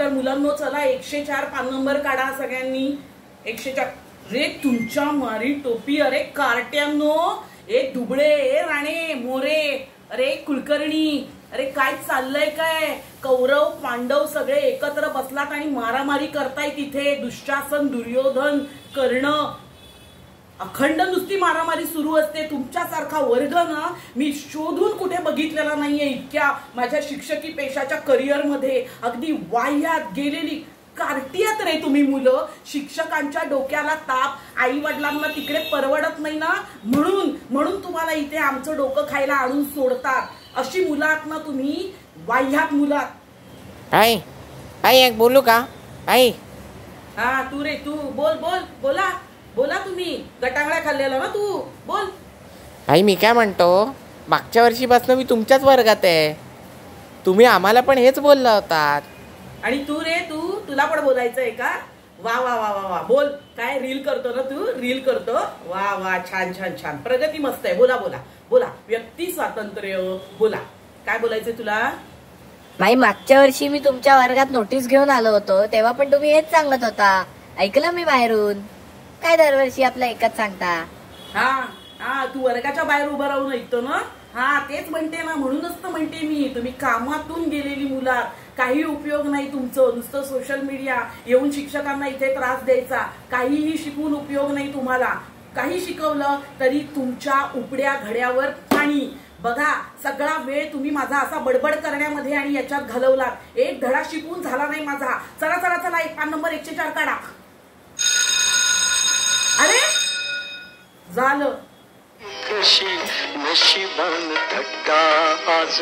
तर मुलांनो चला 104 पान नंबर काढा सगळ्यांनी. 104. रे तुमच्या मारी टोपी, अरे कार्ट्यांनो, ए दुबळे, ए राणे, मोरे, अरे कुलकर्णी, अरे काय चाललंय काय? कौरव पांडव सगळे एकत्र बसलात आणि मारामारी करताय तिथे. दुःशासन, दुर्योधन, कर्ण, अखंड नुसती मारामारी सुरू असते. तुमच्यासारखा वर्ग ना मी शोधून कुठे बघितलेला नाहीये इतक्या माझ्या शिक्षकी पेशाच्या करिअर मध्ये. अगदी वाह्यात गेलेली कार्टियात रे तुम्ही मुलं. शिक्षकांच्या डोक्याला ताप, आई वडिलांना तिकडे परवडत नाही ना, म्हणून तुम्हाला इथे आमचं डोकं खायला आणून सोडतात. अशी मुलं आहात ना तुम्ही, वाह्यात मुलात. आई आई एक बोलू का आई? हा तू रे तू बोल बोल बोला बोला. तुम्ही गटांगळ्या खाल्लेला ना तू, बोल. आई मी काय म्हणतो, मागच्या वर्षीपासून मी तुमच्याच वर्गात आहे. तुम्ही आम्हाला पण हेच बोलला होतात. आणि तू रे तुला पण बोलायचंय का? वा वा वा वा वा. बोल. काय रील करतो ना तू? रील करतो. वा वा, छान छान छान. प्रगती मस्त आहे. बोला बोला बोला. व्यक्ती स्वातंत्र्य बोला. काय बोलायचंय तुला? माई मागच्या वर्षी मी तुमच्या वर्गात नोटीस घेऊन आलो होतो, तेव्हा पण तुम्ही हेच सांगत होता. ऐकलं मी बाहेरून. काय दरवर्षी आपलं एकच सांगता? हा हा, तू वर्गाच्या बाहेर उभं राहून ऐकतो ना. हा तेच म्हणते ना, म्हणूनच तर म्हणते मी, तुम्ही कामातून गेलेली मुलं, काही उपयोग नाही तुमचं. नुसतं सोशल मीडिया येऊन शिक्षकांना इथे त्रास द्यायचा. काहीही शिकून उपयोग नाही तुम्हाला. काही शिकवलं तरी तुमच्या उपड्या घड्यावर पाणी. बघा सगळा वेळ तुम्ही माझा असा बडबड करण्यामध्ये आणि याच्यात घालवला. एक धडा शिकून झाला नाही माझा. चला चला चला, पान नंबर 104 काढा. अरे झालं. कशी नशिबान थट्टा आज